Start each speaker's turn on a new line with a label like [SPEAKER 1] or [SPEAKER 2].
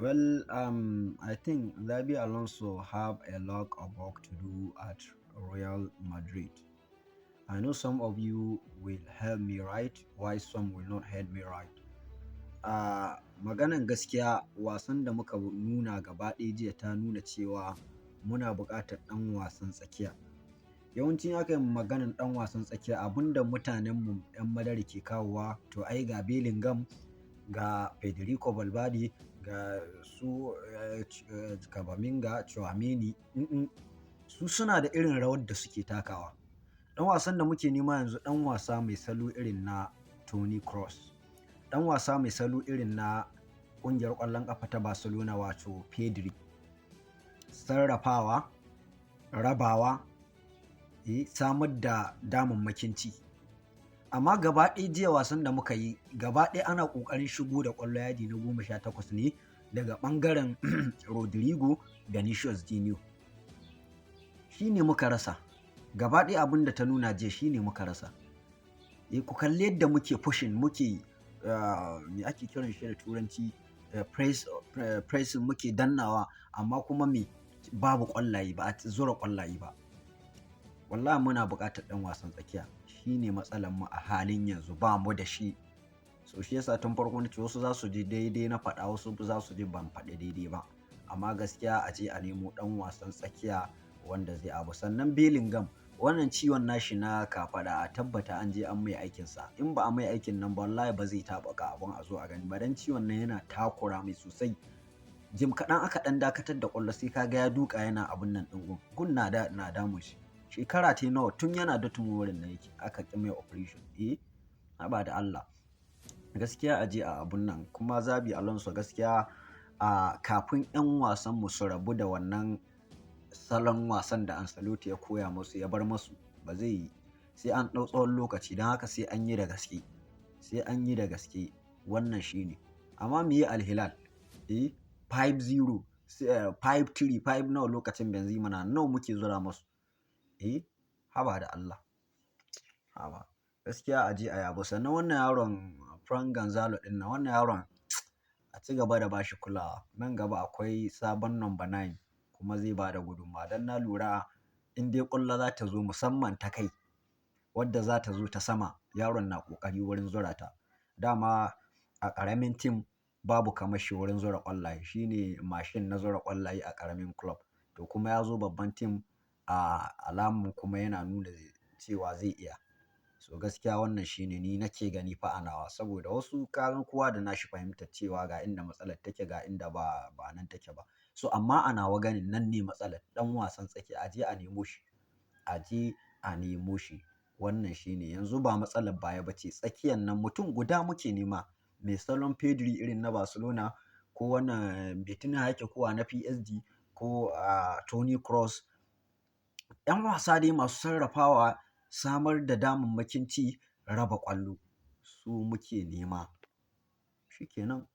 [SPEAKER 1] I think Xabi Alonso have a lot of work to do at Real Madrid. I know some of you will help me right, why some will not help me right. Maganan gaskiya wasan da muka nuna gaba ɗaya jiya ta nuna cewa muna buƙatar ɗan wasan tsakiya. Yawancin aka yi maganan ɗan wasan tsakiya abinda mutanenmu 'yan madari ke kawowa to ai ga Bellingham, ga Federico Valverde, ga su Kamavinga, Tchouameni, su suna da irin rawar da suke takawa. Ɗan wasan da muke nema yanzu ɗan wasa mai salo irin na Toni Kroos, ɗan wasa mai salo irin na ƙungiyar ƙwallon ƙafa ta Barcelona wato Pedri. Sarrafawa, rabawa, samar da damammakin ci. Amma gaba ɗaya jiya wasan da muka yi gaba ɗaya ana ƙoƙarin shigo da ƙwallo yadi na 18 ne daga ɓangaren Rodrigo Vinicius Junior. Shi ne muka rasa. Gaba ɗaya abin da ta nuna jiya shi ne muka rasa. Ku kalli yadda muke pushing muke me ake kiran shi da turanci pressing muke dannawa amma kuma babu ƙwallaye ba a zura ƙwallaye ba. Wallahi muna buƙatar ɗan wasan tsakiya. Shi ne matsalar mu a halin yanzu ba mu da shi. So shi yasa tun farko nace wasu za su ji daidai na faɗa wasu za su ji ban faɗi daidai ba. Amma gaskiya a je a nemo ɗan wasan tsakiya wanda zai abu. Sannan Bellingham wannan ciwon nashi na kafaɗa a tabbata an je an mai aikinsa. In ba a mai aikin nan ba wallahi ba zai taɓuka abun a zo a gani ba dan ciwon nan yana takura mai sosai. Jim kaɗan aka ɗan dakatar da ƙwallo sai kaga ya duka yana abun nan ɗin gun na damun shi. Shekara ta nawa tun yana Dortmund wurin nan yake aka ƙi mai operation. Haba da Allah. Gaskiya a je a abun nan kuma Xabi Alonso gaskiya kafin 'yan wasan mu su rabu da wannan salon wasan da Ancelotti ya koya musu ya bar musu ba zai yi. Sai an ɗau tsawon lokaci don haka sai an yi da gaske. Sai an yi da gaske wannan shine. Amma me yi Al Hilal? 5-0, 5-3, 5 nawa lokacin Benzema na nawa muke zura musu. Haba da Allah. Haba. Gaskiya a je a yabo. Sannan wannan yaron Frank Gonzalo ɗin nan wannan yaron a ci gaba da bashi kulawa. Nan gaba akwai sabon number 9 kuma zai ba da gudunmawa. Dan na lura in dai ƙwallo za ta zo musamman ta kai wadda za ta zo ta sama yaron na ƙoƙari wurin zura ta. Dama a ƙaramin tim babu kamar shi wurin zura ƙwallaye. Shi ne mashin na zura ƙwallaye a ƙaramin club. To kuma ya zo babban tim alamun kuma yana nuna cewa zai iya. So gaskiya wannan shine ni nake gani fa a nawa saboda wasu kagan kowa da nashi fahimtar cewa ga inda matsalar take ga inda ba nan take ba. So amma a nawa ganin nan ne matsalar ɗan wasan tsakiya a je a nemo shi. A je a nemo shi. Wannan shine yanzu ba matsalar baya ba ce tsakiyan nan mutum guda muke nema mai salon Pedri irin na Barcelona ko wannan Vitinha yake ko na PSG ko Toni Kroos. 'Yan wasa dai masu sarrafawa samar da damammakin ci raba ƙwallo su muke nema. Shikenan.